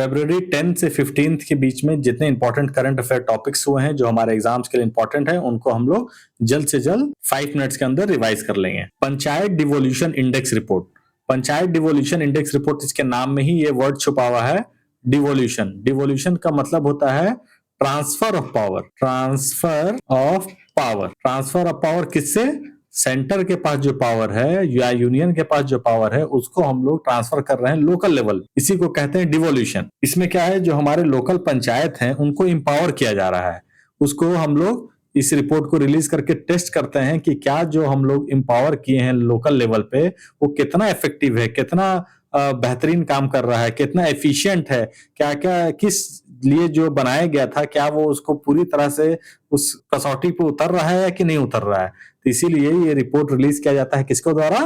फरवरी 10 से 15 के बीच में जितने इंपॉर्टेंट करंट अफेयर टॉपिक्स हुए हैं जो हमारे एग्जाम्स के लिए इंपॉर्टेंट है, उनको हम लोग जल्द से जल्द 5 मिनट्स के अंदर रिवाइज कर लेंगे। Panchayat devolution index report. Panchayat devolution index report, इसके नाम में ही ये वर्ड छुपा हुआ है, डिवोल्यूशन। डिवोल्यूशन का मतलब होता है transfer of power. Transfer of power. Transfer of power किससे? सेंटर के पास जो पावर है या यूनियन के पास जो पावर है उसको हम लोग ट्रांसफर कर रहे हैं लोकल लेवल, इसी को कहते हैं डिवोल्यूशन। इसमें क्या है, जो हमारे लोकल पंचायत हैं उनको इंपावर किया जा रहा है, उसको हम लोग इस रिपोर्ट को रिलीज करके टेस्ट करते हैं कि क्या जो हम लोग इंपावर किए हैं लोकल लेवल पे वो कितना इफेक्टिव है, कितना बेहतरीन काम कर रहा है, कितना एफिशिएंट है, क्या क्या किस लिए जो बनाया गया था क्या वो उसको पूरी तरह से उस कसौटी पे उतर रहा है कि नहीं उतर रहा है। तो इसीलिए ये रिपोर्ट रिलीज किया जाता है किसको द्वारा?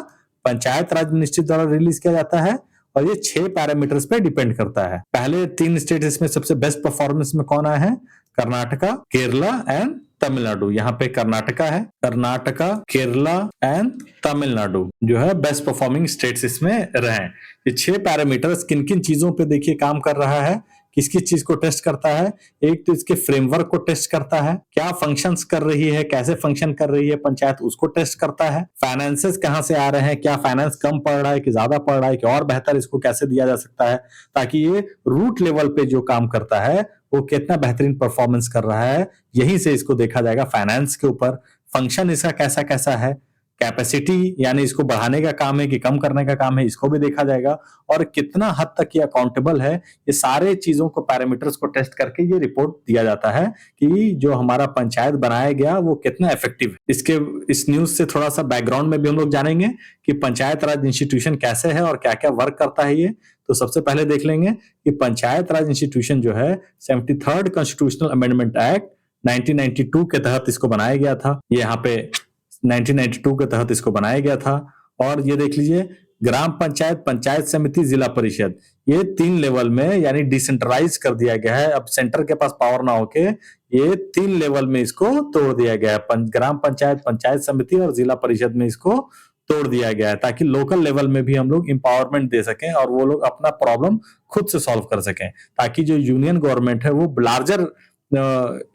पंचायत राज मिनिस्ट्री द्वारा रिलीज किया जाता है और ये 6 पैरामीटर्स पे डिपेंड करता है। पहले 3 स्टेट इसमें सबसे बेस्ट परफॉर्मेंस में कौन आया है? कर्नाटका, केरला एंड तमिलनाडु। यहाँ पे कर्नाटका है, कर्नाटका, केरला एंड तमिलनाडु जो है बेस्ट परफॉर्मिंग स्टेट्स इसमें रहे। ये 6 पैरामीटर्स किन किन चीजों पे देखिए काम कर रहा है, किस किस चीज को टेस्ट करता है? एक तो इसके फ्रेमवर्क को टेस्ट करता है, क्या फंक्शंस कर रही है, कैसे फंक्शन कर रही है पंचायत, उसको टेस्ट करता है। फाइनेंसेस कहाँ से आ रहे हैं, क्या फाइनेंस कम पड़ रहा है कि ज्यादा पड़ रहा है, कि और बेहतर इसको कैसे दिया जा सकता है, ताकि ये रूट लेवल पे जो काम करता है वो कितना बेहतरीन परफॉर्मेंस कर रहा है, यहीं से इसको देखा जाएगा। फाइनेंस के ऊपर फंक्शन इसका कैसा कैसा है, कैपेसिटी यानी इसको बढ़ाने का काम है कि कम करने का काम है, इसको भी देखा जाएगा, और कितना हद तक ये अकाउंटेबल है, ये सारे चीजों को पैरामीटर्स को टेस्ट करके ये रिपोर्ट दिया जाता है कि जो हमारा पंचायत बनाया गया वो कितना इफेक्टिव है। इसके इस न्यूज से थोड़ा सा बैकग्राउंड में भी हम लोग जानेंगे कि पंचायत राज इंस्टीट्यूशन कैसे है और क्या क्या वर्क करता है ये। तो सबसे पहले देख लेंगे कि पंचायत राज इंस्टीट्यूशन जो है 73rd कॉन्स्टिट्यूशनल अमेंडमेंट एक्ट 1992 के तहत इसको बनाया गया था। ये यहाँ पे 1992 के तहत इसको बनाया गया था। और ये देख लीजिए, ग्राम पंचायत, पंचायत समिति, जिला परिषद, ये 3 लेवल में यानी डिसेंट्रलाइज कर दिया गया है। अब सेंटर के पास पावर ना होके ये 3 लेवल में इसको तोड़ दिया गया है। ग्राम पंचायत, पंचायत समिति और जिला परिषद में इसको तोड़ दिया गया है, ताकि लोकल लेवल में भी हम लोग इंपावरमेंट दे सकें और वो लोग अपना प्रॉब्लम खुद से सॉल्व कर सकें, ताकि जो यूनियन गवर्नमेंट है वो लार्जर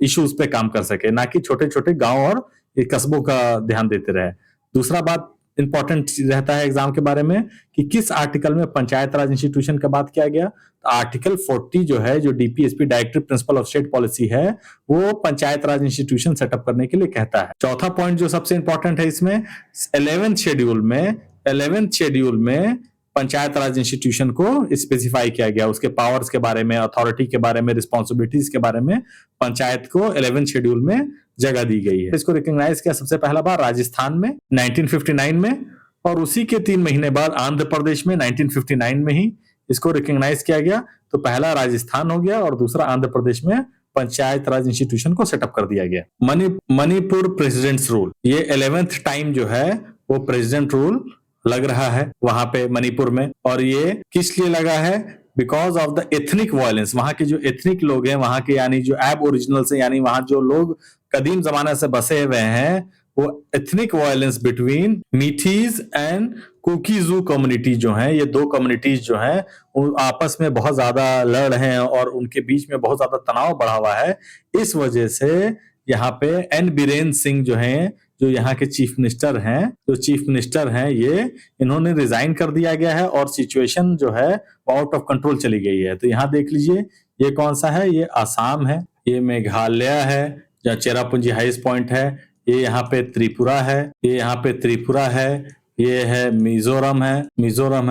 इश्यूज पे काम कर सके, ना कि छोटे छोटे गांव और कस्बों का ध्यान देते रहे। दूसरा बात इंपॉर्टेंट रहता है एग्जाम के बारे में कि किस आर्टिकल में पंचायत राज इंस्टीट्यूशन का बात किया गया। तो आर्टिकल 40 जो है, जो DPSP directive principle of state policy है, वो पंचायत राज इंस्टीट्यूशन सेटअप करने के लिए कहता है। चौथा पॉइंट जो सबसे इंपॉर्टेंट है इसमें, 11th शेड्यूल में पंचायत राज इंस्टीट्यूशन को स्पेसिफाई किया गया, उसके पावर्स के बारे में, अथॉरिटी के बारे में, रिस्पॉन्सिबिलिटीज के बारे में पंचायत को 11th शेड्यूल में जगह दी गई है। इसको रिकॉग्नाइज किया सबसे पहला बार राजस्थान में 1959 में, और उसी के 3 महीने बाद आंध्र प्रदेश में 1959 में ही इसको रिकॉग्नाइज किया गया। तो पहला राजस्थान हो गया और दूसरा आंध्र प्रदेश में पंचायत राज इंस्टीट्यूशन को सेटअप कर दिया गया। मणिपुर प्रेसिडेंट्स रूल, ये 11th टाइम जो है वो प्रेसिडेंट रूल लग रहा है वहां पे मणिपुर में। और ये किस लिए लगा है? Because of the ethnic violence. वहां के जो एथनिक लोग हैं, वहां के यानी जो एब ओरिजिनल्स हैं, यानी वहां जो लोग कदीम जमाने से बसे हुए हैं, वो ethnic violence between Meiteis and Kukis community जो हैं, ये 2 कम्युनिटीज जो हैं वो आपस में बहुत ज्यादा लड़ रहे हैं और उनके बीच में बहुत ज्यादा तनाव बढ़ा हुआ है। इस वजह से यहाँ पे एन बीरेन सिंह जो हैं, जो यहाँ के चीफ मिनिस्टर हैं, ये इन्होंने रिजाइन कर दिया गया है और सिचुएशन जो है वो आउट ऑफ कंट्रोल चली गई है। तो यहाँ देख लीजिए, ये कौन सा है? ये असम है, ये मेघालय है जहाँ चेरापूंजी हाईएस्ट पॉइंट है, ये यहाँ पे त्रिपुरा है, ये है मिजोरम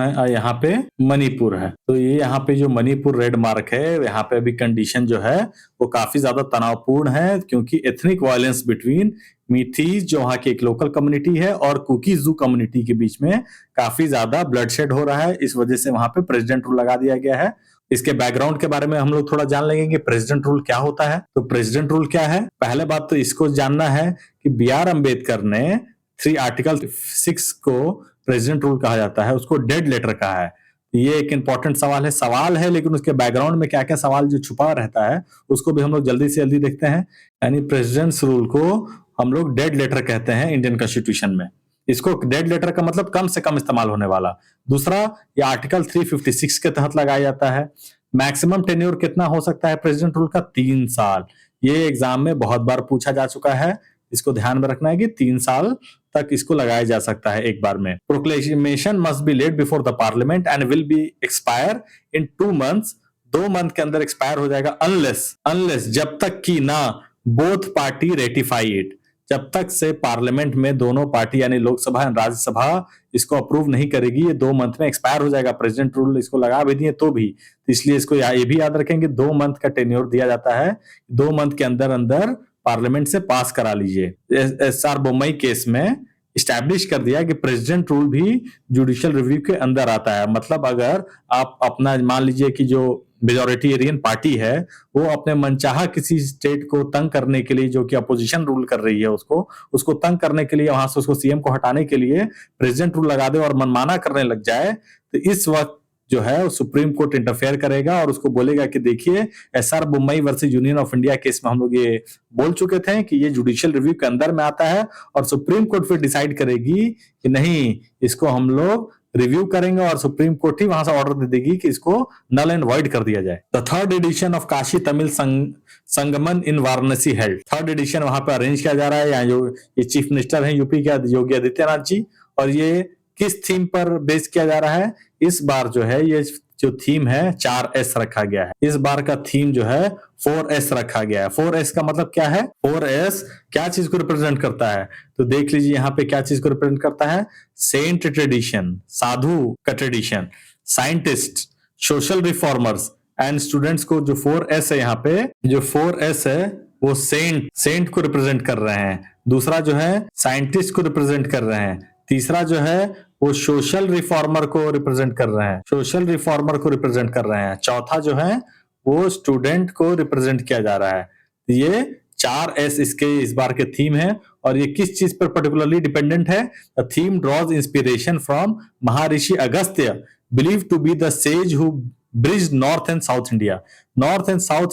है और यहाँ पे मणिपुर है। तो ये यहाँ पे जो मणिपुर रेड मार्क है, यहाँ पे अभी कंडीशन जो है वो काफी ज्यादा तनावपूर्ण है, क्योंकि एथनिक वायलेंस बिटवीन मीठीज जो वहाँ की एक लोकल कम्युनिटी है और कुकीजू कम्युनिटी के बीच में काफी ज्यादा ब्लडशेड हो रहा है। इस वजह से वहां पे प्रेसिडेंट रूल लगा दिया गया है। इसके बैकग्राउंड के बारे में हम लोग थोड़ा जान लेंगे कि प्रेसिडेंट रूल क्या होता है। तो प्रेसिडेंट रूल क्या है? पहले बात तो इसको जानना है कि बी.आर. अम्बेडकर ने आर्टिकल 6 को प्रेसिडेंट रूल कहा जाता है, उसको डेड लेटर कहा है। ये एक इंपॉर्टेंट सवाल है, लेकिन उसके बैकग्राउंड में क्या क्या सवाल जो छुपा रहता है उसको भी हम लोग जल्दी से जल्दी देखते हैं। यानी प्रेसिडेंट्स रूल को हम लोग डेड लेटर कहते हैं इंडियन कॉन्स्टिट्यूशन में। इसको डेड लेटर का मतलब कम से कम इस्तेमाल होने वाला। दूसरा, ये आर्टिकल 356 के तहत लगाया जाता है। मैक्सिमम टेन्योर कितना हो सकता है प्रेसिडेंट रूल का? 3 साल। ये एग्जाम में बहुत बार पूछा जा चुका है, इसको ध्यान में रखना है कि 3 साल तक इसको लगाया जा सकता है एक बार में। Proclamation must be laid before the parliament and will be expire in 2 months. 2 month के अंदर एक्सपायर हो जाएगा, अनलेस जब तक कि ना बोथ पार्टी रेटिफाई इट, जब तक से पार्लियामेंट में दोनों पार्टी यानी लोकसभा एंड राज्यसभा इसको अप्रूव नहीं करेगी, ये 2 मंथ में एक्सपायर हो जाएगा। प्रेसिडेंट रूल इसको लगा भी दिए तो भी, तो इसलिए इसको ये भी याद रखेंगे 2 मंथ का टेन्योर दिया जाता है, 2 मंथ के अंदर अंदर पार्लियामेंट से पास करा लीजिए। एस.आर. बोम्मई केस में स्टैब्लिश कर दिया कि प्रेसिडेंट रूल भी जुडिशियल रिव्यू के अंदर आता है। मतलब अगर आप अपना मान लीजिए कि जो मेजोरिटेरियन पार्टी है वो अपने मनचाहा किसी स्टेट को तंग करने के लिए, जो कि अपोजिशन रूल कर रही है, उसको तंग करने के लिए, वहां से उसको सीएम को हटाने के लिए प्रेसिडेंट रूल लगा दे और मनमाना करने लग जाए, तो इस वक्त जो है सुप्रीम कोर्ट इंटरफेयर करेगा और उसको बोलेगा कि देखिए SR. Bommai versus union of India case में हम लोग ये बोल चुके थे कि ये जुडिशियल रिव्यू के अंदर में आता है और सुप्रीम कोर्ट फिर डिसाइड करेगी कि नहीं, इसको हम लोग रिव्यू करेंगे और सुप्रीम कोर्ट ही वहां से ऑर्डर दे देगी कि इसको नल एंड वॉइड कर दिया जाए। The 3rd edition of Kashi Tamil Sangamam in Varanasi held. 3rd edition वहां पर अरेंज किया जा रहा है। यहाँ जो ये चीफ मिनिस्टर हैं यूपी के योगी आदित्यनाथ जी, और ये किस थीम पर बेस किया जा रहा है? इस बार जो है ये जो थीम है 4S रखा गया है। इस बार का थीम जो है 4S रखा गया है। 4S का मतलब क्या है? 4S क्या चीज को रिप्रेजेंट करता है? तो देख लीजिए यहाँ पे क्या चीज को रिप्रेजेंट करता है। सेंट ट्रेडिशन, साधु का tradition, scientist, social reformers and students को जो 4S है, यहाँ पे जो 4S है वो सेंट को रिप्रेजेंट कर रहे हैं। दूसरा जो है साइंटिस्ट को रिप्रेजेंट कर रहे हैं। तीसरा जो है वो सोशल रिफॉर्मर को रिप्रेजेंट कर रहे हैं। चौथा जो है वो स्टूडेंट को रिप्रेजेंट किया जा रहा है। ये 4S इसके इस बार के थीम है। और ये किस चीज पर पर्टिकुलरली डिपेंडेंट है? The theme draws inspiration from Maharshi Agastya, believe to be the sage who bridge north and south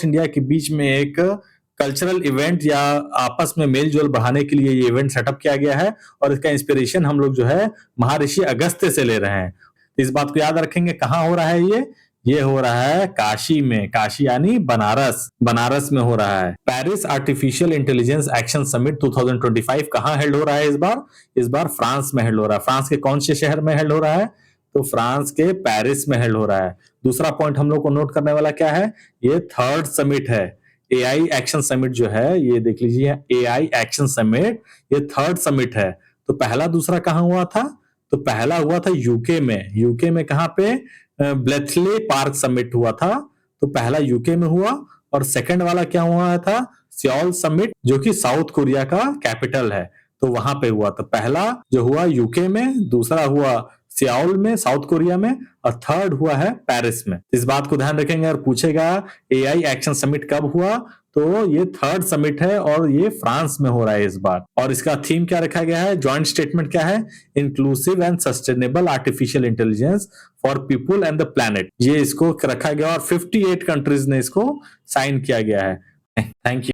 India के बीच में एक कल्चरल इवेंट या आपस में मेल जोल बढ़ाने के लिए ये इवेंट सेटअप किया गया है और इसका इंस्पिरेशन हम लोग जो है महर्षि अगस्त्य से ले रहे हैं। इस बात को याद रखेंगे। कहाँ हो रहा है ये हो रहा है काशी में। काशी यानी बनारस में हो रहा है। Paris artificial intelligence action summit 2025 कहाँ हेल्ड हो रहा है इस बार फ्रांस में हेल्ड हो रहा है। फ्रांस के कौन से शहर में हेल्ड हो रहा है? तो फ्रांस के पेरिस में हेल्ड हो रहा है। दूसरा पॉइंट हम लोग को नोट करने वाला क्या है? ये 3rd समिट है। AI एक्शन समिट जो है, ये देख लीजिए AI एक्शन समिट, ये 3rd समिट है। तो पहला दूसरा कहाँ हुआ था? तो पहला हुआ था यूके में कहाँ पे? ब्लेथले पार्क समिट हुआ था। तो पहला यूके में हुआ। और सेकंड वाला क्या हुआ था? सियोल समिट, जो कि साउथ कोरिया का कैपिटल है, तो वहां पे हुआ। तो पहला जो हुआ यूके में, दूसरा हुआ सियोल में साउथ कोरिया में, और 3rd हुआ है पेरिस में। इस बात को ध्यान रखेंगे। और पूछेगा AI एक्शन समिट कब हुआ? तो ये 3rd समिट है और ये फ्रांस में हो रहा है इस बार। और इसका थीम क्या रखा गया है? जॉइंट स्टेटमेंट क्या है? Inclusive and sustainable artificial intelligence for people and the planet. ये इसको रखा गया और 58 कंट्रीज ने इसको साइन किया गया है। Thank you.